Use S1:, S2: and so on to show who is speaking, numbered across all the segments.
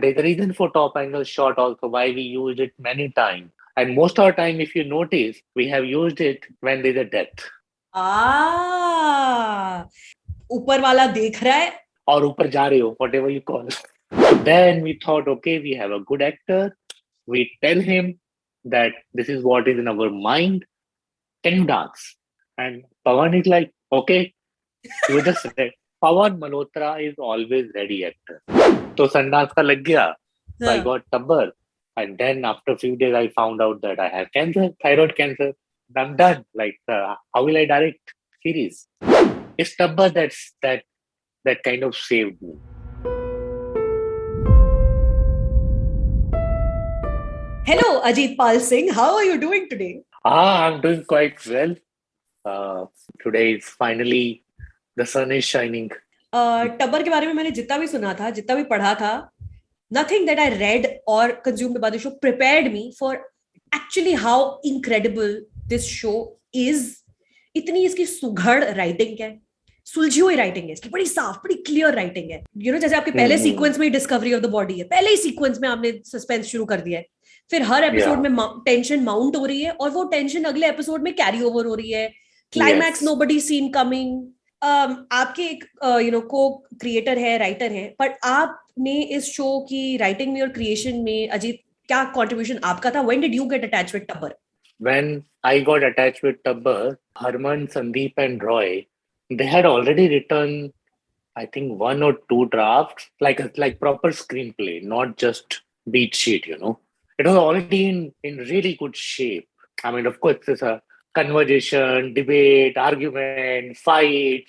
S1: There's a reason for top angle shot also why we used it many times. And most of the time, if you notice, we have used it when there's a death.
S2: ऊपर वाला देख रहा है
S1: Or ऊपर जा रहे हो, whatever you call. So then we thought, okay, we have a good actor. We tell him that this is what is in our mind. Can you dance? And Pavan is like, okay, you just said. Pavan Malhotra is always ready actor. So Sundance ka lag gaya. So I got Tabbar. And then after a few days, I found out that I have cancer, thyroid cancer. I'm done. Like, how will I direct series? It's Tabbar that kind of saved me.
S2: Hello, Ajitpal Singh. How are you doing today?
S1: I'm doing quite well. Today is finally the sun is shining.
S2: टब्बर के बारे में मैंने जितना भी सुना था, जितना भी पढ़ा था, nothing that I read or consumed about the show prepared me for actually how incredible this show is. इतनी इसकी सुघड़ राइटिंग है, सुलझी हुई राइटिंग है इसकी, बड़ी साफ, बड़ी क्लियर राइटिंग है. जैसे आपके पहले सीक्वेंस में डिस्कवरी ऑफ द बॉडी है, पहले ही सीक्वेंस में आपने सस्पेंस शुरू कर दिया है. फिर हर एपिसोड में टेंशन माउंट हो रही है और वो टेंशन अगले एपिसोड में कैरी ओवर हो रही है. Climax nobody seen coming. आपके एक को क्रिएटर है, राइटर है, पर आपने इस शो की राइटिंग में और क्रिएशन में अजीत क्या कंट्रीब्यूशन आपका था? When did you get attached with टब्बर?
S1: When I got attached with Tabbar, Harman, Sandeep, and Roy, they had already written, I think, one or two drafts, like proper screenplay, not just beat sheet. It was already in really good shape. I mean, of course, there's a conversation, debate, argument, fight,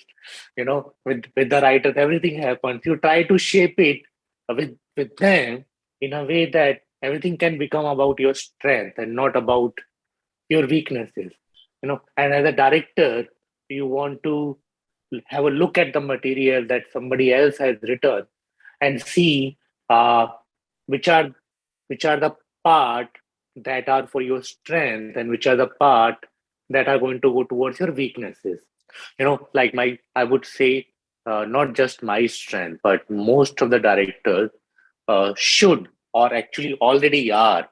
S1: with the writers, everything happens. You try to shape it with them in a way that everything can become about your strength and not about your weaknesses. And as a director, you want to have a look at the material that somebody else has written and see which are the part that are for your strength and which are the part that are going to go towards your weaknesses. Like I would say, not just my strength, but most of the directors should or actually already are.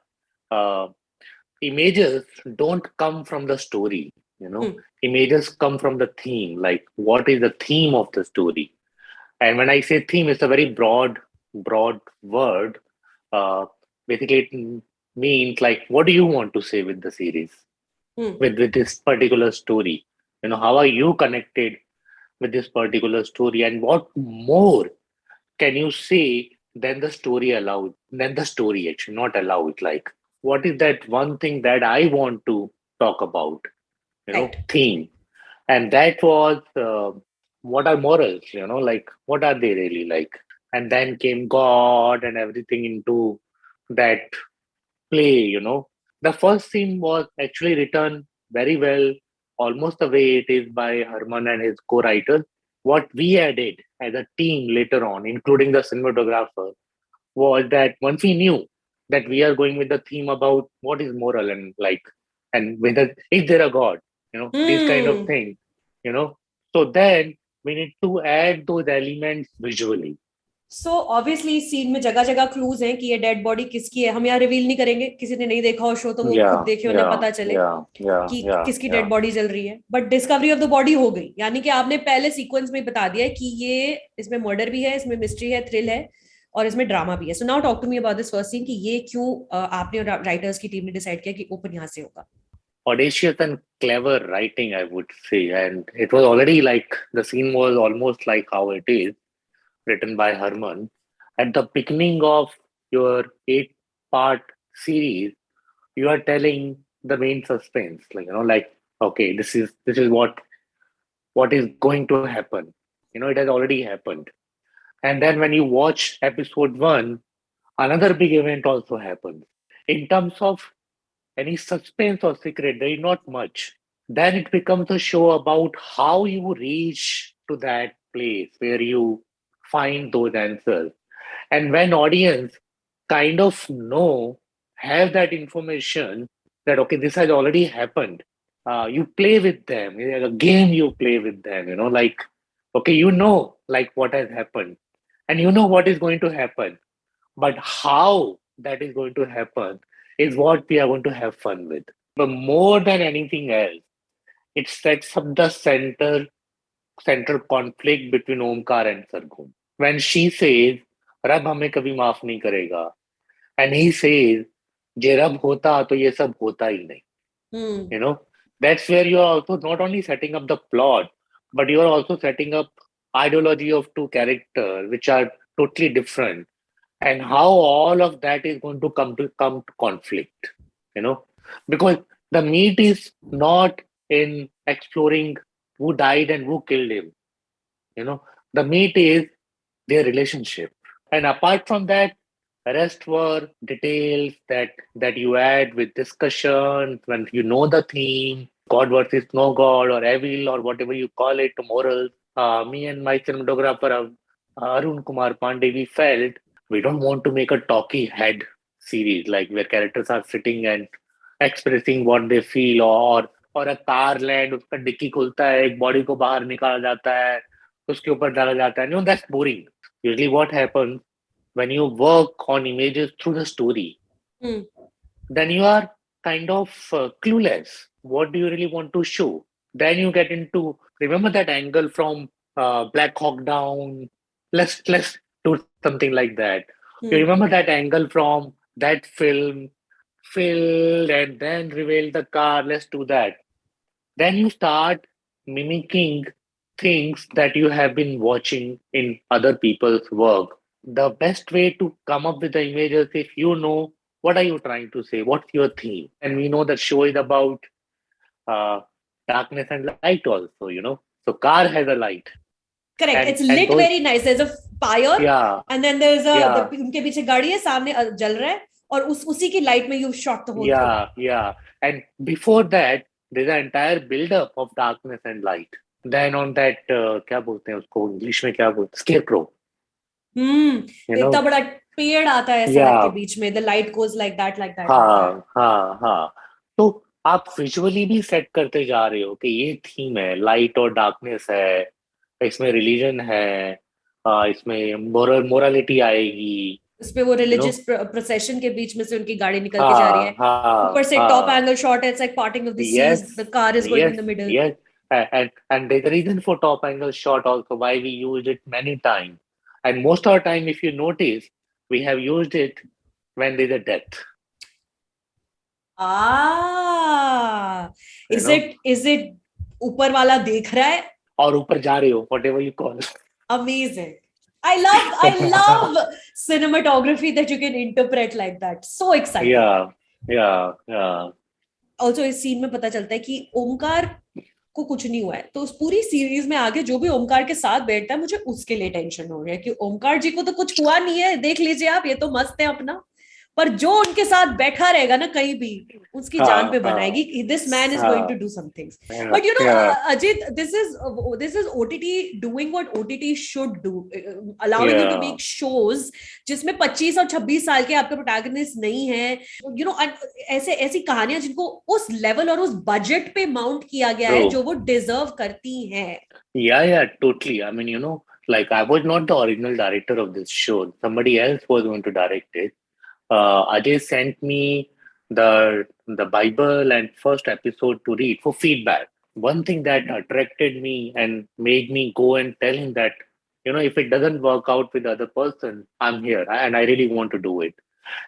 S1: Images don't come from the story. Images come from the theme. Like, what is the theme of the story? And when I say theme, it's a very broad word. Basically, it means like, what do you want to say with the series, with this particular story? How are you connected with this particular story, and what more can you say than the story allowed? Than the story actually not allowed. Like, what is that one thing that I want to talk about?
S2: Right.
S1: Theme, and that was what are morals? Like, what are they really like? And then came God and everything into that play. The first scene was actually written very well, almost the way it is by Herman and his co-writers. What we added as a team later on, including the cinematographer, was that once we knew that we are going with the theme about what is moral and whether is there a God, these kind of things, so then we need to add those elements visually.
S2: So obviously इस scene में जगह जगह clues हैं कि ये dead body किसकी है. हम यहाँ रिवील नहीं करेंगे, किसी ने नहीं देखा हो शो तो वो खुद देखे, उन्हें पता चले कि किसकी डेड बॉडी जल रही है. But discovery of the body हो गई, यानी कि आपने पहले सीक्वेंस में बता दिया कि ये इसमें मर्डर भी है, इसमें मिस्ट्री है, थ्रिल है और इसमें ड्रामा भी है. So now talk to me about this first scene कि ये क्यों आपने और राइटर्स की टीम ने डिसाइड किया कि ओपन यहाँ से होगा.
S1: Audacious and clever writing, I would say, and it was already like the scene was almost like how it is written by Herman. At the beginning of your 8-part series, you are telling the main suspense, like okay, this is what is going to happen. It has already happened, and then when you watch episode 1, another big event also happens. In terms of any suspense or secret, there is not much. Then it becomes a show about how you reach to that place where you find those answers. And when audience kind of have that information that, okay, this has already happened, you play with them. Like a game you play with them, okay, like what has happened and what is going to happen. But how that is going to happen is what we are going to have fun with. But more than anything else, it sets up the central conflict between Omkar and Sargun. When she says, "रब हमें कभी माफ नहीं करेगा," and he says, "जे रब होता तो ये सब होता ही नहीं."
S2: Hmm.
S1: You know, that's where you are also not only setting up the plot, but you are also setting up ideology of two characters which are totally different, and how all of that is going to come to conflict. You know, because the meat is not in exploring who died and who killed him. You know, the meat is their relationship. And apart from that, rest were details that you add with discussion when you know the theme, God versus no God or evil or whatever you call it, morals. Me and my cinematographer Arun Kumar Pandey, we felt we don't want to make a talky head series like where characters are sitting and expressing what they feel, or a car land उसका dicky खुलता है एक body को बाहर निकाला जाता है उसके ऊपर डाला जाता है. No, that's boring. Usually what happens when you work on images through the story,
S2: Hmm.
S1: then you are kind of clueless. What do you really want to show? Then you get into, remember that angle from Black Hawk Down? Let's do something like that. You
S2: Hmm.
S1: remember that angle from that film, filled and then reveal the car. Let's do that. Then you start mimicking things that you have been watching in other people's work. The best way to come up with the images, if you know what are you trying to say, what's your theme, and we know the show is about uh, darkness and light also, you know. So car has a light,
S2: Correct. It's
S1: and
S2: lit
S1: those,
S2: very nice. There's a fire,
S1: yeah,
S2: and then there's
S1: yeah,
S2: उनके पीछे गाड़ी है, सामने जल रहा है, और उसी की लाइट में you shot the whole thing.
S1: yeah. And before that, there's an entire build-up of darkness and light. Then on that, क्या बोलते हैं उसको इंग्लिश में क्या बोलते हैं, scarecrow, you
S2: इतना
S1: know.
S2: बड़ा पेड़ आता है सड़क के
S1: Yeah,
S2: बीच में, the light goes like that, like that, like that.
S1: हाँ. तो आप विजुअली भी सेट करते जा रहे हो कि ये थीम है, लाइट और डार्कनेस है, इसमें रिलीजन है, इसमें मोरालिटी आएगी,
S2: उसपे वो
S1: यू नो.
S2: रिलीजियस प्रोसेशन के बीच में से उनकी गाड़ी निकल के जा रही है, ऊपर से टॉप
S1: हाँ.
S2: एंगल शॉट है, it's like parting of the
S1: Yes,
S2: seas, the car is going
S1: yes,
S2: in the middle.
S1: yes. And there's a reason for top angle shot also why we used it many times. And most of the time, if you notice, we have used it when there's a death,
S2: Ah,
S1: you
S2: is
S1: know,
S2: it ऊपर वाला देख रहा है?
S1: or ऊपर जा रहे हो, whatever you call.
S2: Amazing. I love cinematography that you can interpret like that. So exciting.
S1: Yeah.
S2: Also इस सीन में पता चलता है कि ओमकार को कुछ नहीं हुआ है, तो उस पूरी सीरीज में आगे जो भी ओमकार के साथ बैठता है मुझे उसके लिए टेंशन हो रही है कि ओमकार जी को तो कुछ हुआ नहीं है, देख लीजिए आप, ये तो मस्त है अपना, पर जो उनके साथ बैठा रहेगा ना कहीं भी, उसकी जान पे बनाएगी. This man is going to do something. But you know Ajit, this is OTT doing what OTT should do, allowing you to make shows जिसमें 25 और 26 साल के आपके प्रोटैगनिस्ट नहीं है, यू नो, ऐसे ऐसी कहानियां जिनको उस लेवल और उस बजट पे माउंट किया गया है जो वो डिजर्व करती हैं.
S1: Yeah, totally. I mean, you know, like I was not the original director of this show. Somebody else was going to direct it. Ajay sent me the Bible and first episode to read for feedback. One thing that attracted me and made me go and tell him that, you know, if it doesn't work out with the other person, I'm here and I really want to do it.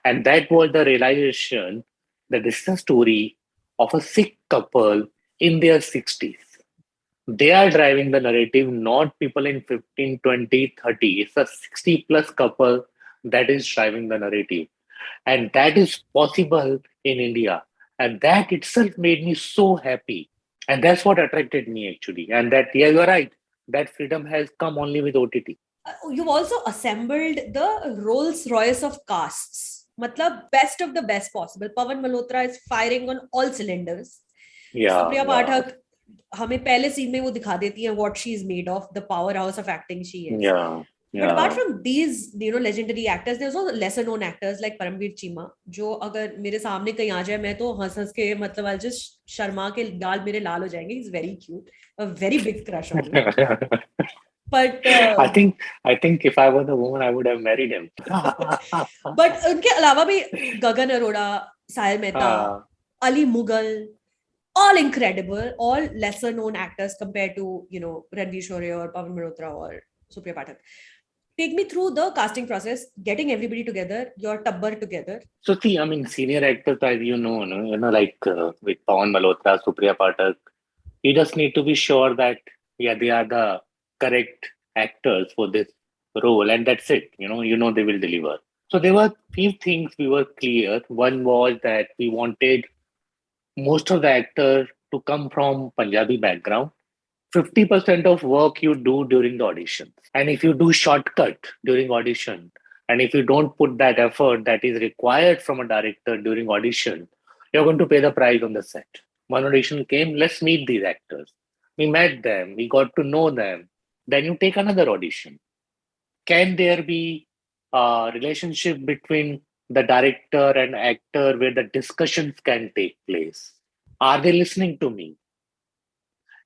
S1: And that was the realization that this is a story of a Sikh couple in their 60s. They are driving the narrative, not people in 15, 20, 30. It's a 60 plus couple that is driving the narrative. And that is possible in India. And that itself made me so happy. And that's what attracted me actually. And that, yeah, you're right. That freedom has come only with OTT.
S2: You've also assembled the Rolls Royce of casts. Matlab, best of the best possible. Pavan Malhotra is firing on all cylinders. Supriya Pathak, हमें पहले scene में वो दिखा देती है what she is made of, the powerhouse of acting she is. But apart from these, you know, legendary actors, there's also lesser known actors like Paramveer Cheema, जो अगर मेरे सामने कहीं आ जाए मैं तो हंस के मतलब I'll just शर्मा के गाल मेरे लाल हो जाएंगे. He's very cute, a very big crush on me. But
S1: I think if I was a woman, I would have married him.
S2: but उनके अलावा भी गगन अरोड़ा, साहिल Mehta,
S1: uh,
S2: Ali Mughal, all incredible, all lesser known actors compared to, Ranveer Shore or Pavan Malhotra or Supriya Pathak. Take me through the casting process, getting everybody together, your Tabbar together.
S1: so see, I mean, senior actors, as you know, no, like with Pavan Malhotra, Supriya Pathak, you just need to be sure that yeah, they are the correct actors for this role, and that's it. They will deliver. So there were few things we were clear. One was that we wanted most of the actors to come from Punjabi background. 50% of work you do during the audition. And if you do shortcut during audition, and if you don't put that effort that is required from a director during audition, you're going to pay the price on the set. One audition came, let's meet these actors. We met them, we got to know them. Then you take another audition. Can there be a relationship between the director and actor where the discussions can take place? Are they listening to me?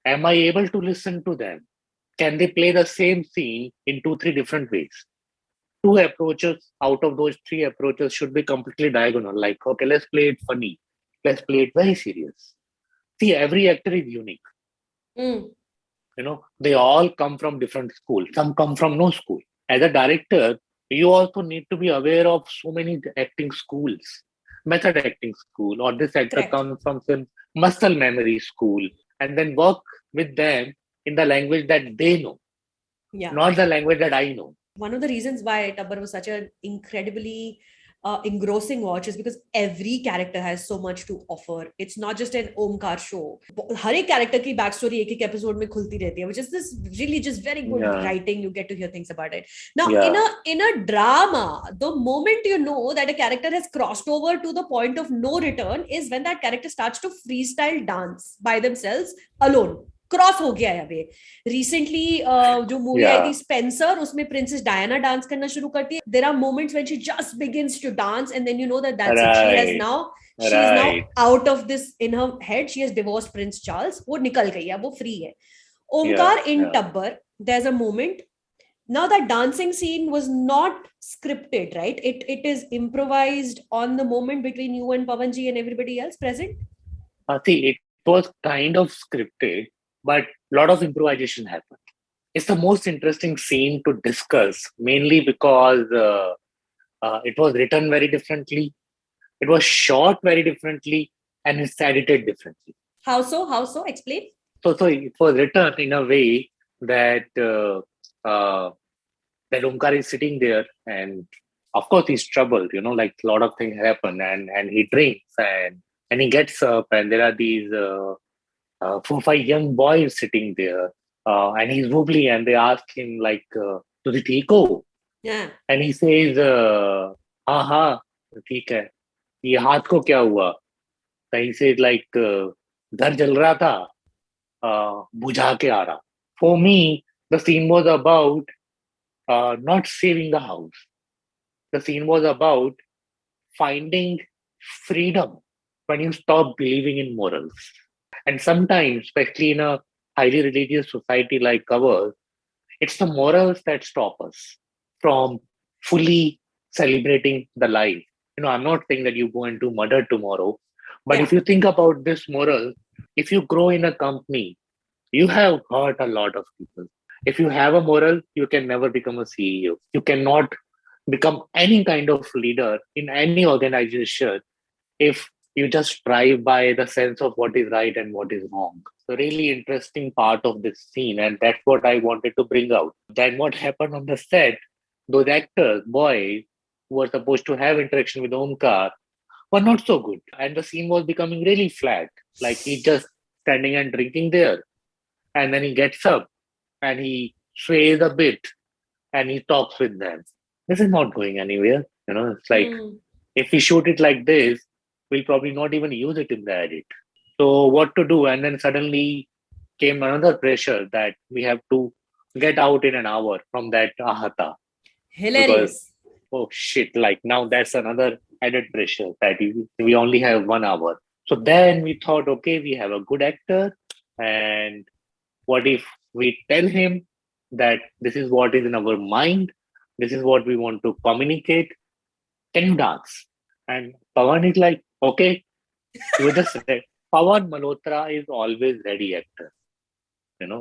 S1: Am I able to listen to them? Can they play the same scene in two, three different ways? Two approaches out of those three approaches should be completely diagonal. Like, okay, let's play it funny. Let's play it very serious. See, every actor is unique.
S2: Mm.
S1: They all come from different schools. Some come from no school. As a director, you also need to be aware of so many acting schools, method acting school, or this actor
S2: Correct.
S1: comes from some muscle memory school, and then work with them in the language that they know, not the language that I know.
S2: One of the reasons why Tabbar was such an incredibly engrossing watch is because every character has so much to offer. It's not just an Omkar show. हर एक character की backstory एक episode में खुलती रहती है, which is this really just very good writing. You get to hear things about it. Now, in a drama, the moment you know that a character has crossed over to the point of no return is when that character starts to freestyle dance by themselves alone. Cross हो गया है अभी recently जो movie आई थी Spencer उसमें princess Diana dance करना शुरू करती है there are moments when she just begins to dance and then you know that that's it she is now out of this in her head she has divorced Prince Charles वो निकल गई है वो free है Omkar in Tabbar there is a moment now that dancing scene was not scripted, right? It is improvised on the moment between you and Pavanji and everybody else present.
S1: See, it was kind of scripted, but a lot of improvisation happened. It's the most interesting scene to discuss, mainly because it was written very differently, it was shot very differently, and it's edited differently.
S2: How so? Explain.
S1: So it was written in a way that that Omkar is sitting there, and of course he's troubled. Like a lot of things happen, and he drinks, and he gets up, and there are these 4-5 young boys sitting there, and he's wobbly, and they ask him like, "तुझे ठीक हो?"
S2: Yeah.
S1: And he says, हाँ ठीक है, ये हाथ को क्या हुआ? So he says like, घर जल रहा था, बुझा के आ रहा. For me, the scene was about not saving the house. The scene was about finding freedom when you stop believing in morals. And sometimes, especially in a highly religious society like ours, it's the morals that stop us from fully celebrating the life. I'm not saying that you go and do murder tomorrow, but if you think about this moral, if you grow in a company, you have hurt a lot of people. If you have a moral, you can never become a CEO. You cannot become any kind of leader in any organization if you just strive by the sense of what is right and what is wrong. So really interesting part of this scene, and that's what I wanted to bring out. Then what happened on the set, those actors, boys, who were supposed to have interaction with Omkar, were not so good. And the scene was becoming really flat. Like he just standing and drinking there. And then he gets up and he sways a bit and he talks with them. This is not going anywhere. It's like, if we shoot it like this, we'll probably not even use it in the edit. So what to do? And then suddenly came another pressure that we have to get out in an hour from that ahata.
S2: Hilarious.
S1: Because, oh shit, like now that's another added pressure that we only have 1 hour. So then we thought, okay, we have a good actor, and what if we tell him that this is what is in our mind, this is what we want to communicate. Can you dance? And Pavan is like, okay, you just ready. Pavan Malhotra is always ready actor.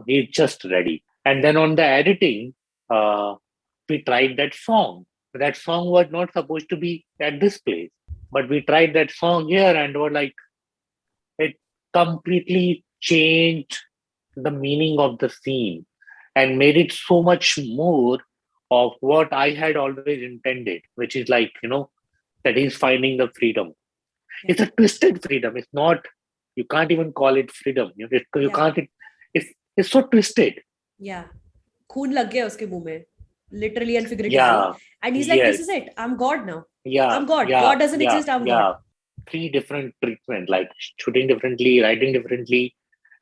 S1: He's just ready. And then on the editing, uh, we tried that song. That song was not supposed to be at this place, but we tried that song here and were like, it completely changed the meaning of the scene and made it so much more of what I had always intended, which is like, that he's finding the freedom.
S2: Yeah.
S1: It's a twisted freedom. It's not, you can't even call it freedom. You
S2: Yeah.
S1: can't, it's so twisted.
S2: Yeah. खून लग गया उसके मुंह में, literally and figuratively.
S1: Yeah,
S2: And he's like, this
S1: yes,
S2: is it. I'm God now.
S1: yeah,
S2: I'm God.
S1: yeah,
S2: God doesn't
S1: yeah,
S2: exist. I'm God.
S1: yeah. Three different treatment, like shooting differently, writing differently,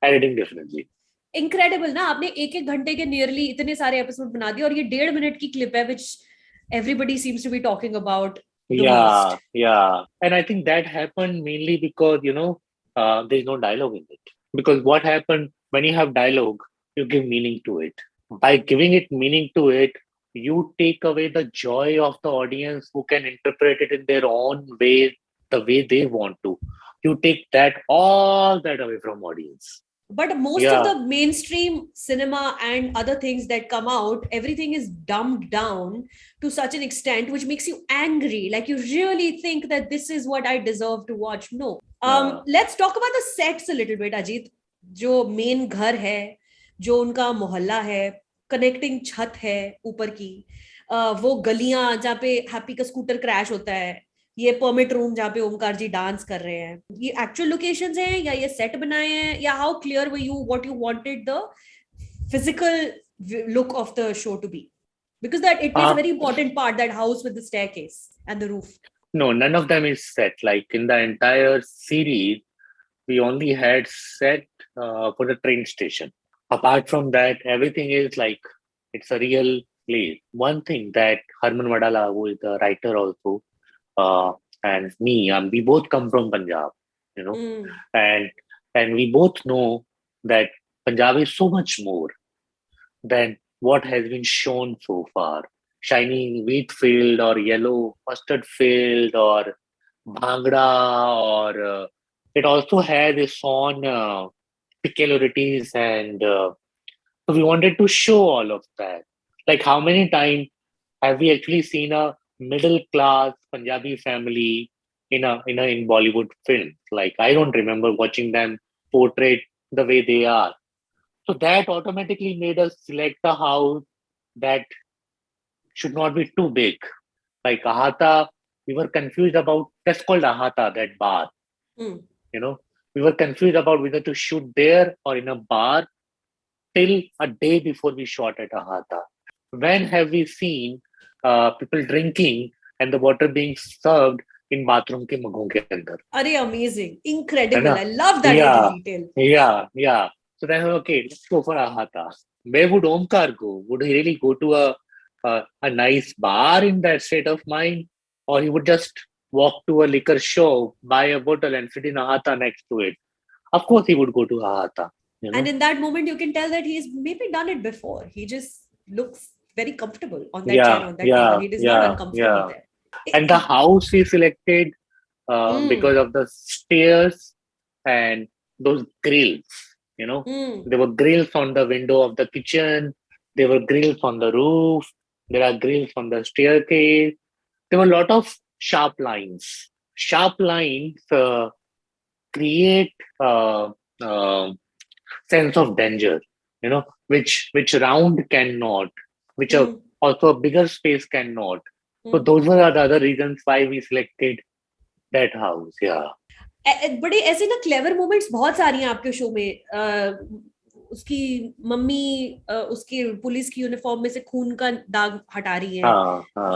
S1: editing differently.
S2: Incredible ना, आपने एक एक घंटे के nearly इतने सारे episode बना दिए और ये 1.5 मिनट की क्लिप है which everybody seems to be talking about the most.
S1: Yeah. And I think that happened mainly because, there's no dialogue in it. Because what happened when you have dialogue, you give meaning to it. By giving it meaning to it, you take away the joy of the audience who can interpret it in their own way, the way they want to. You take all that away from audience.
S2: But most of the mainstream cinema and other things that come out, everything is dumbed down to such an extent which makes you angry. Like you really think that this is what I deserve to watch. No. Let's talk about the sets a little bit, Ajit. जो main घर है, जो उनका मोहल्ला है, connecting छत है ऊपर की, वो गलियां जहाँ पे हैप्पी का स्कूटर क्रैश होता है, ये परमिट रूम जहाँ पे ओमकार जी डांस कर रहे हैं, ये एक्चुअल लोकेशंस हैं या ये सेट बनाए हैं, या how clear were you what you wanted the physical look of the show to be? Because that it plays a very important part, that house with the staircase and the roof.
S1: No, none of them is set. Like in the entire series, we only had set for the train station. Apart from that, everything is like, it's a real place. One thing that Harman Wadala, who is the writer also, and me, we both come from Punjab, and we both know that Punjab is so much more than what has been shown so far. Shiny wheat field or yellow mustard field or bhangra, or it also has its own peculiarities, and so we wanted to show all of that. Like, how many times have we actually seen a middle class Punjabi family in Bollywood film? Like, I don't remember watching them portrayed the way they are. So that automatically made us select a house that should not be too big. Like Ahata, we were confused about, that's called Ahata, that bar. We were confused about whether to shoot there or in a bar till a day before we shot at Ahata. When have we seen people drinking and the water being served in bathroom ke maghoon ke andar?
S2: Arey, amazing. Incredible. I love that little detail.
S1: Yeah. So then, okay, let's go for Ahata. Where would Omkar go? Would he really go to a nice bar in that state of mind? Or he would just walk to a liquor show, buy a bottle and sit in Ahata next to it? Of course he would go to Ahata.
S2: And in that moment, you can tell that he's maybe done it before. He just looks very comfortable on that chair, on that table. He is not uncomfortable there.
S1: And the house he selected because of the stairs and those grills. There were grills on the window of the kitchen. There were grills on the roof. There are grills on the staircase. There were a lot of sharp lines. Sharp lines create sense of danger, which round cannot, which also a bigger space cannot. So those were the other reasons why we selected that house. Yeah.
S2: बड़े ऐसे ना clever moments बहुत सारी हैं आपके show में. उसकी mummy उसके पुलिस की यूनिफॉर्म में से खून का दाग हटा रही है.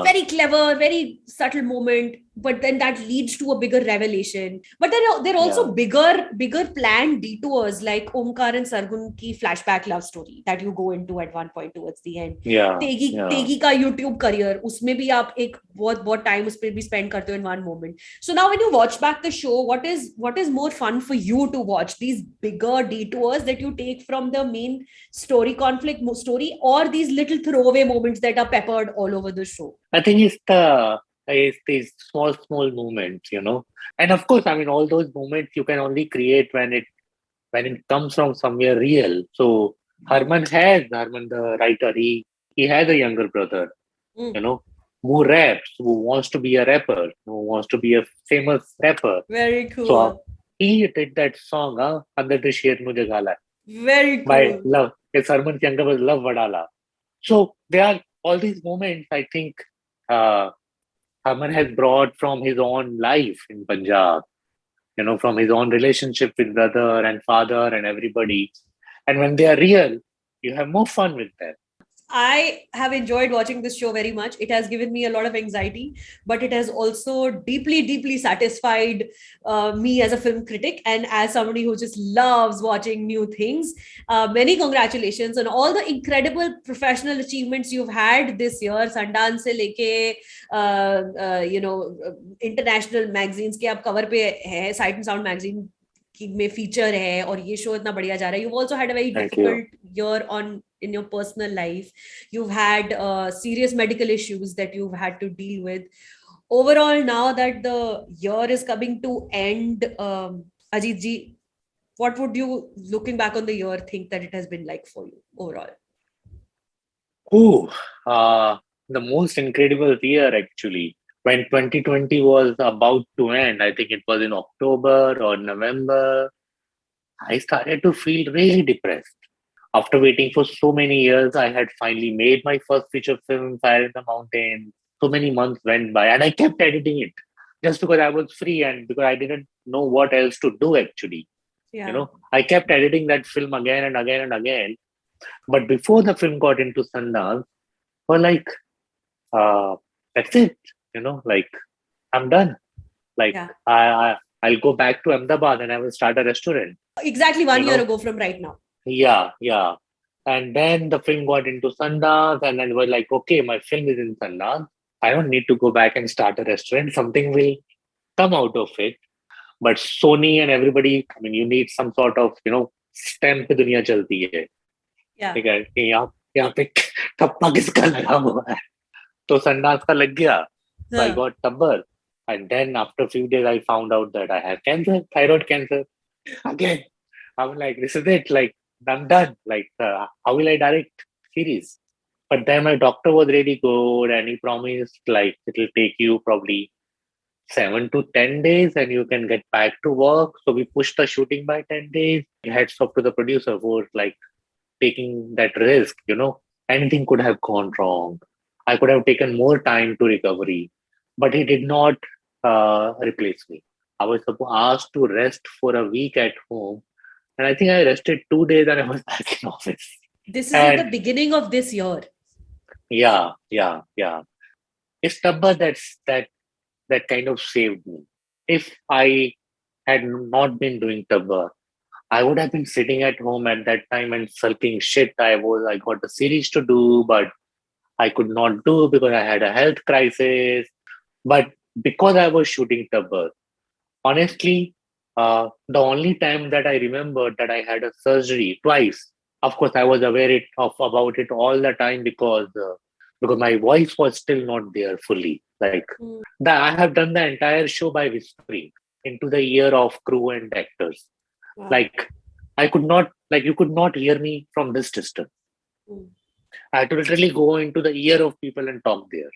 S2: Very clever, very subtle moment. but then that leads to a bigger revelation. But then there are
S1: Yeah.
S2: also bigger planned detours, like Omkar and Sargun ki flashback love story that you go into at one point towards the end.
S1: Yeah.
S2: तेगी का YouTube career, उसमें भी आप एक बहुत time उस पे भी spend करते हो in one moment. So now when you watch back the show, what is more fun for you to watch? These bigger detours that you take from the main story conflict story, or these little throwaway moments that are peppered all over the show?
S1: I think it's these small moments, And of course, I mean, all those moments you can only create when it comes from somewhere real. So Harman, the writer, he has a younger brother,
S2: Mm.
S1: you know, who raps, who wants to be a rapper, who wants to be a famous rapper.
S2: Very
S1: So
S2: cool.
S1: he did that song, Andar de Sher Mujhe Gala,
S2: Very
S1: by
S2: cool.
S1: Love. It's Harman's younger brother, Love Vadala. So there are all these moments, I think, uh, Harman has brought from his own life in Punjab, from his own relationship with brother and father and everybody. And when they are real, you have more fun with them.
S2: I have enjoyed watching this show very much. It has given me a lot of anxiety, but it has also deeply satisfied me as a film critic and as somebody who just loves watching new things. Many congratulations on all the incredible professional achievements you've had this year. Sundance se leke, international magazines के आप cover पे है, Sight and Sound magazine में feature है और ये show इतना बढ़िया जा रहा है. You've also had a very
S1: Thank you.
S2: difficult year in your personal life. You've had serious medical issues that you've had to deal with. Overall, now that the year is coming to end, Ajit ji, what would you, looking back on the year, think that it has been like for you overall?
S1: Oh, the most incredible year actually. When 2020 was about to end, I think it was in October or November, I started to feel really depressed. After waiting for so many years, I had finally made my first feature film, Fire in the Mountains. So many months went by, and I kept editing it just because I was free and because I didn't know what else to do actually.
S2: Yeah.
S1: I kept editing that film again and again and again. But before the film got into Sundance, we're like, that's it. Like I'm done. Like
S2: Yeah.
S1: I'll go back to Ahmedabad and I will start a restaurant.
S2: Exactly 1 year ago from right now.
S1: Yeah. And then the film got into Sundance, and then we're like, okay, my film is in Sundance. I don't need to go back and start a restaurant. Something will come out of it. But Sony and everybody, I mean, you need some sort of, stamp पे दुनिया चलती है.
S2: Yeah.
S1: ठीक है कि यहाँ पे ठप्पा किसका लगा हुआ है. तो Sundance का लग गया. So I got Tabbar. And then after a few days, I found out that I have cancer, thyroid cancer. Again, I'm like, this is it. Like, I'm done. Like, how will I direct series? But then my doctor was really good and he promised, like, it'll take you probably 7 to 10 days and you can get back to work. So we pushed the shooting by 10 days. Heads off to the producer who was like taking that risk, anything could have gone wrong. I could have taken more time to recovery, but he did not replace me. I was asked to rest for a week at home, and I think I rested 2 days and I was back in office.
S2: This is in the beginning of this year.
S1: Yeah. It's Tabbar that kind of saved me. If I had not been doing Tabbar, I would have been sitting at home at that time and sulking shit. I got a series to do, but I could not do because I had a health crisis. But because I was shooting Tabbar, honestly, the only time that I remember that I had a surgery twice. Of course, I was aware about it all the time because my voice was still not there fully. Like I have done the entire show by whispering into the ear of crew and actors.
S2: Wow.
S1: Like I could not, like you could not hear me from this distance. I had to literally go into the ear of people and talk there.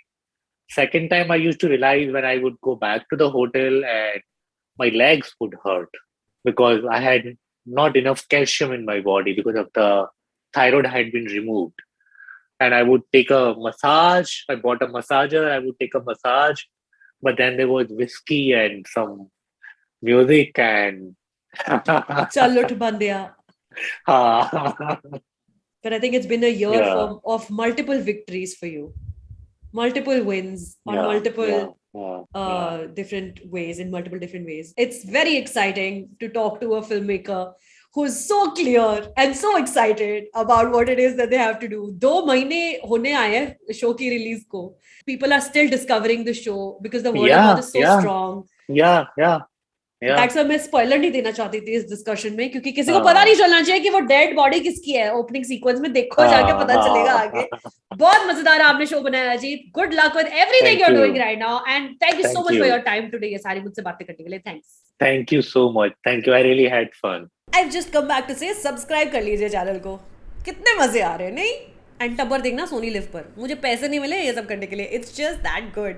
S1: Second time, I used to realize when I would go back to the hotel and my legs would hurt because I had not enough calcium in my body because of the thyroid had been removed. And I would take a massage. I bought a massager. I would take a massage, but then there was whiskey and some music and
S2: Chalo to bandiya. But I think it's been a year of multiple victories for you. multiple wins on
S1: Yeah,
S2: multiple
S1: yeah.
S2: different ways, in multiple different ways. It's very exciting to talk to a filmmaker who's so clear and so excited about what it is that they have to do. 2 महीने होने आए हैं show की release को. People are still discovering the show because the word of mouth
S1: Yeah,
S2: is so
S1: yeah,
S2: strong.
S1: yeah, yeah, yeah.
S2: That's why मैं spoiler नहीं देना चाहती थी इस डिस्कशन में, क्योंकि किसी को पता
S1: Uh,
S2: नहीं चलना चाहिए कि वो डेड बॉडी किसकी है. ओपनिंग सीक्वेंस में देखो, जाके
S1: uh,
S2: पता चलेगा
S1: uh,
S2: आगे. बहुत मजेदार आपने शो बनाया Ajit. Good luck with everything you
S1: Thank
S2: are doing
S1: you.
S2: Right now and thank you so
S1: Thank
S2: much for your
S1: you.
S2: Time today. ये सारी मुझसे बातें करने के लिए thanks.
S1: Thank you so much. Thank you. I really had fun.
S2: I just come back to say subscribe कर लीजिए channel को. कितने मजे आ रहे हैं नहीं. एंड टब्बर देखना सोनी लिव पर. मुझे पैसे नहीं मिले ये सब करने के लिए. It's just that good.